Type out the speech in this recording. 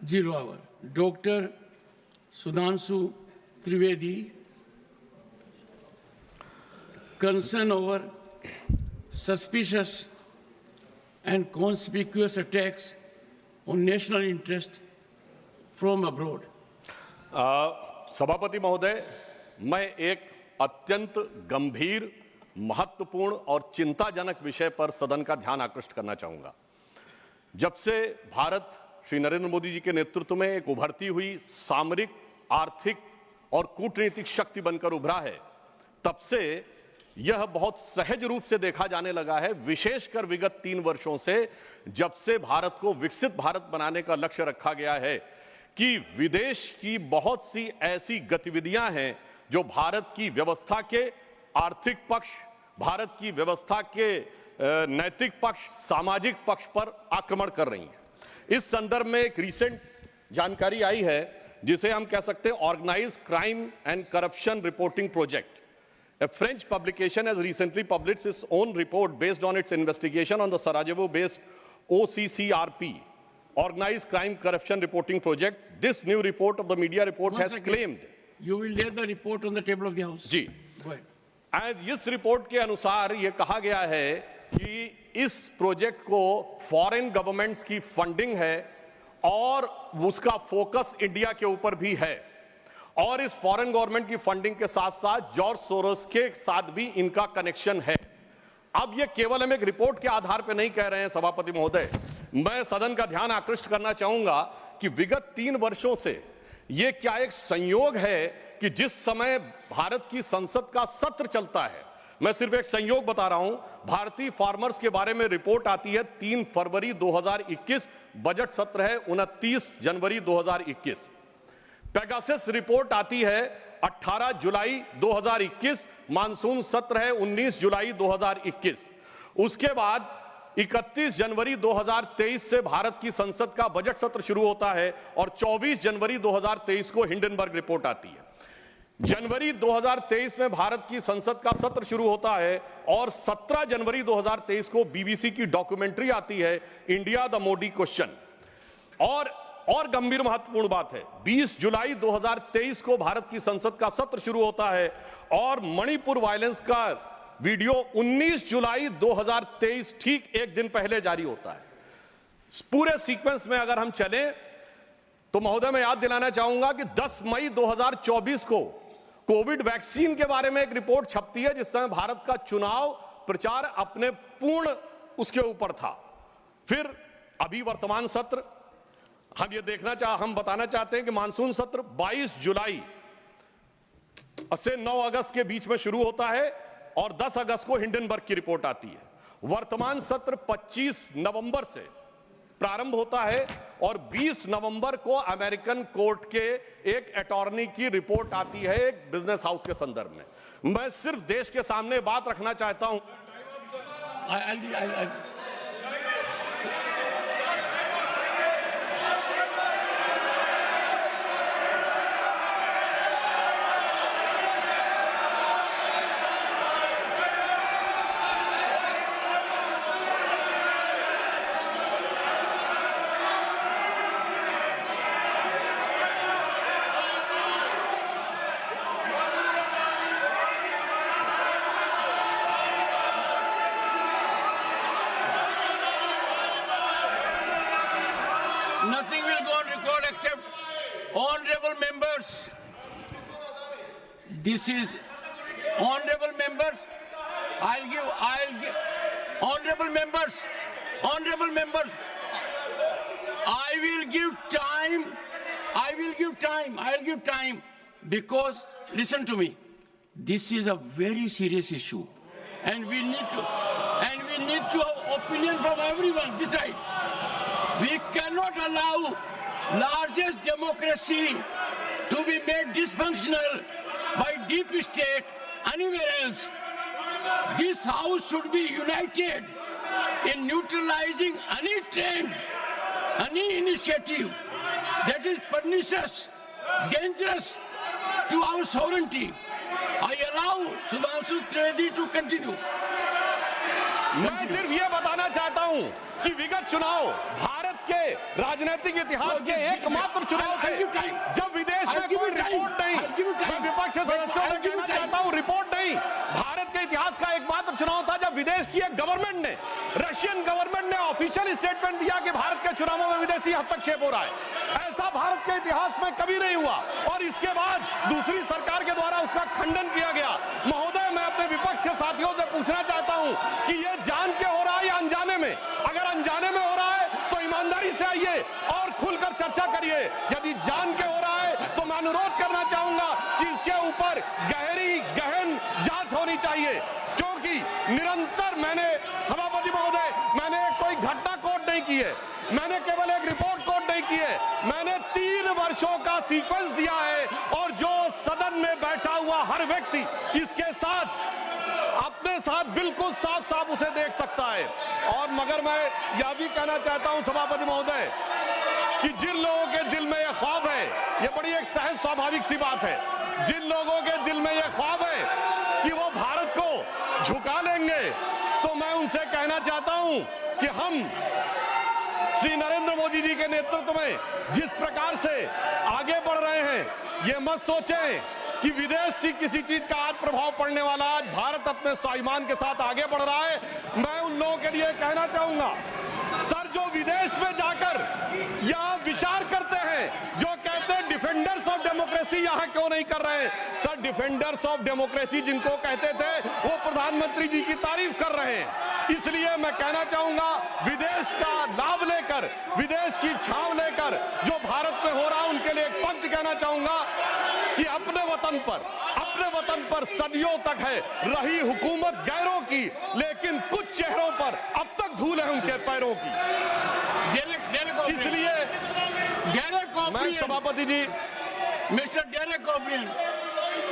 0 hour. Dr. Sudhanshu Trivedi, concern over suspicious and conspicuous attacks on national interest from abroad. सभापति महोदय, मैं एक अत्यंत गंभीर, महत्वपूर्ण और चिंताजनक विषय पर सदन का ध्यान आकृष्ट करना चाहूंगा। जब से भारत श्री नरेंद्र मोदी जी के नेतृत्व में एक उभरती हुई सामरिक, आर्थिक और कूटनीतिक शक्ति बनकर उभरा है, तब से यह बहुत सहज रूप से देखा जाने लगा है, विशेषकर विगत 3 वर्षों से, जब से भारत को विकसित भारत बनाने का लक्ष्य रखा गया है, कि विदेश की बहुत सी ऐसी गतिविधियां हैं जो भारत की व्यवस्था के आर्थिक पक्ष, भारत की व्यवस्था के नैतिक पक्ष, सामाजिक पक्ष पर आक्रमण कर रही हैं। इस संदर्भ में एक रिसेंट जानकारी आई है जिसे हम कह सकते हैं organised crime and corruption reporting project. A French publication has recently published its own report based on its investigation on the Sarajevo-based OCCRP, Organized Crime Corruption Reporting Project. This new report of the media report has claimed. You will lay the report on the table of the House. जी। And इस report के अनुसार ये कहा गया है कि इस प्रोजेक्ट को फॉरेन गवर्नमेंट्स की फंडिंग है और उसका फोकस इंडिया के ऊपर भी है, और इस फॉरेन गवर्नमेंट की फंडिंग के साथ साथ जॉर्ज सोरोस के साथ भी इनका कनेक्शन है। अब ये केवल हम एक रिपोर्ट के आधार पर नहीं कह रहे हैं सभापति महोदय, मैं सदन का ध्यान आकृष्ट करना चाहूंगा कि विगत 3 वर्षों से ये क्या एक संयोग है कि जिस समय भारत की संसद का सत्र चलता है, मैं सिर्फ एक संयोग बता रहा हूं, भारतीय फार्मर्स के बारे में रिपोर्ट आती है 3 फरवरी 2021, बजट सत्र है 29 जनवरी 2021। पेगासस रिपोर्ट आती है 18 जुलाई 2021, मानसून सत्र है 19 जुलाई 2021। उसके बाद 31 जनवरी 2023 से भारत की संसद का बजट सत्र शुरू होता है और 24 जनवरी 2023 को हिंडनबर्ग रिपोर्ट आती है। जनवरी 2023 में भारत की संसद का सत्र शुरू होता है और 17 जनवरी 2023 को बीबीसी की डॉक्यूमेंट्री आती है, इंडिया द मोदी क्वेश्चन। और गंभीर महत्वपूर्ण बात है, 20 जुलाई 2023 को भारत की संसद का सत्र शुरू होता है और मणिपुर वायलेंस का वीडियो 19 जुलाई 2023 ठीक एक दिन पहले जारी होता है। पूरे सीक्वेंस में अगर हम चलें तो महोदय मैं याद दिलाना चाहूंगा कि 10 मई 2024 को कोविड वैक्सीन के बारे में एक रिपोर्ट छपती है, जिस समय भारत का चुनाव प्रचार अपने पूर्ण उसके ऊपर था। फिर अभी वर्तमान सत्र हम बताना चाहते हैं कि मानसून सत्र 22 जुलाई से 9 अगस्त के बीच में शुरू होता है और 10 अगस्त को हिंडनबर्ग की रिपोर्ट आती है। वर्तमान सत्र 25 नवंबर से प्रारंभ होता है और 20 नवंबर को अमेरिकन कोर्ट के एक अटॉर्नी की रिपोर्ट आती है एक बिजनेस हाउस के संदर्भ में। मैं सिर्फ देश के सामने बात रखना चाहता हूं। Nothing will go on record except honorable members. This is honorable members. I'll give honorable members. I will give time because listen to me. This is a very serious issue and we need to have opinion from everyone this side. We cannot allow largest democracy to be made dysfunctional by deep state anywhere else. This house should be united in neutralizing any trend, any initiative that is pernicious, dangerous to our sovereignty. I allow Sudhanshu Trivedi to continue. मैं सिर्फ ये बताना चाहता हूं कि विगत चुनाव भारत के राजनीतिक इतिहास के एकमात्र चुनाव थे जब विदेश में कोई रिपोर्ट नहीं, मैं विपक्ष के सदस्यों से कहना चाहता हूं, रिपोर्ट नहीं, भारत के इतिहास का एकमात्र चुनाव था जब विदेश की एक गवर्नमेंट ने, रशियन गवर्नमेंट ने ऑफिशियल स्टेटमेंट दिया कि भारत के चुनावों में विदेशी हस्तक्षेप हो रहा है। ऐसा भारत के इतिहास में कभी नहीं हुआ और इसके बाद दूसरी सरकार के द्वारा उसका खंडन किया गया। महोदय, मैं अपने विपक्ष के साथियों से पूछना चाहता हूं कि ये जान के हो रहा है या अनजाने में? अगर अनजाने में हो रहा है तो ईमानदारी से आइए और खुलकर चर्चा करिए। यदि जान के हो रहा है तो मैं अनुरोध करना चाहूंगा कि इसके ऊपर गहन जांच होनी चाहिए, क्योंकि निरंतर मैंने, सभापति महोदय, मैंने कोई घटना कोट नहीं की है, मैंने केवल एक रिपोर्ट कोट नहीं की है, मैंने 3 वर्षों का सीक्वेंस दिया है और जो सदन में बैठा हुआ हर व्यक्ति इसके साथ, अपने साथ बिल्कुल साफ साफ उसे देख सकता है। और मगर मैं यह भी कहना चाहता हूं सभापति महोदय कि जिन लोगों के दिल में यह ख्वाब है, यह बड़ी एक सहज स्वाभाविक सी बात है, जिन लोगों के दिल में यह ख्वाब है कि वो भारत को झुका लेंगे, तो मैं उनसे कहना चाहता हूं कि हम श्री नरेंद्र मोदी जी के नेतृत्व में जिस प्रकार से आगे बढ़ रहे हैं, ये मत सोचें कि विदेश से किसी चीज का आज प्रभाव पड़ने वाला। आज भारत अपने स्वाभिमान के साथ आगे बढ़ रहा है। मैं उन लोगों के लिए कहना चाहूंगा, सर, जो विदेश में जाकर यह विचार करते हैं, जो कहते हैं डिफेंडर्स ऑफ डेमोक्रेसी यहां क्यों नहीं कर रहे हैं? सर, डिफेंडर्स ऑफ डेमोक्रेसी जिनको कहते थे वो प्रधानमंत्री जी की तारीफ कर रहे हैं। इसलिए मैं कहना चाहूंगा, विदेश का लाभ लेकर, विदेश की छांव लेकर जो भारत में हो रहा है, उनके लिए एक पंक्ति कहना चाहूंगा कि अपने वतन पर सदियों तक है रही हुकूमत गैरों की, लेकिन कुछ चेहरों पर अब तक धूल है उनके पैरों की। इसलिए मैं, सभापति जी, मिस्टर डेरेक ओब्रियन,